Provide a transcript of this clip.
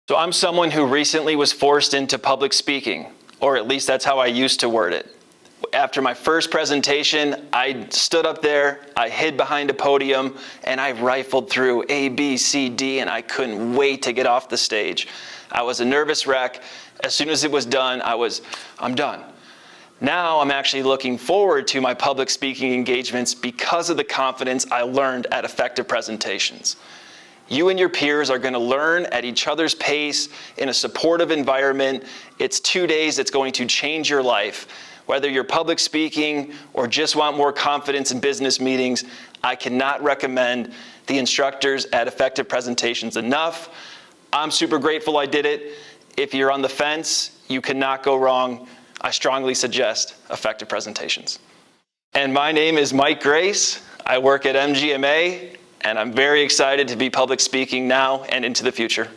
So I'm someone who recently was forced into public speaking, or at least that's how I used to word it. After my first presentation, I stood up there, I hid behind a podium, and I rifled through A, B, C, D, and I couldn't wait to get off the stage. I was a nervous wreck. As soon as it was done, I'm done. Now I'm actually looking forward to my public speaking engagements because of the confidence I learned at effective presentations. You and your peers are going to learn at each other's pace in a supportive environment. It's 2 days that's going to change your life. Whether you're public speaking or just want more confidence in business meetings, I cannot recommend the instructors at Effective Presentations enough. I'm super grateful I did it. If you're on the fence, you cannot go wrong. I strongly suggest Effective Presentations. And my name is Mike Gracz. I work at MGMA, and I'm very excited to be public speaking now and into the future.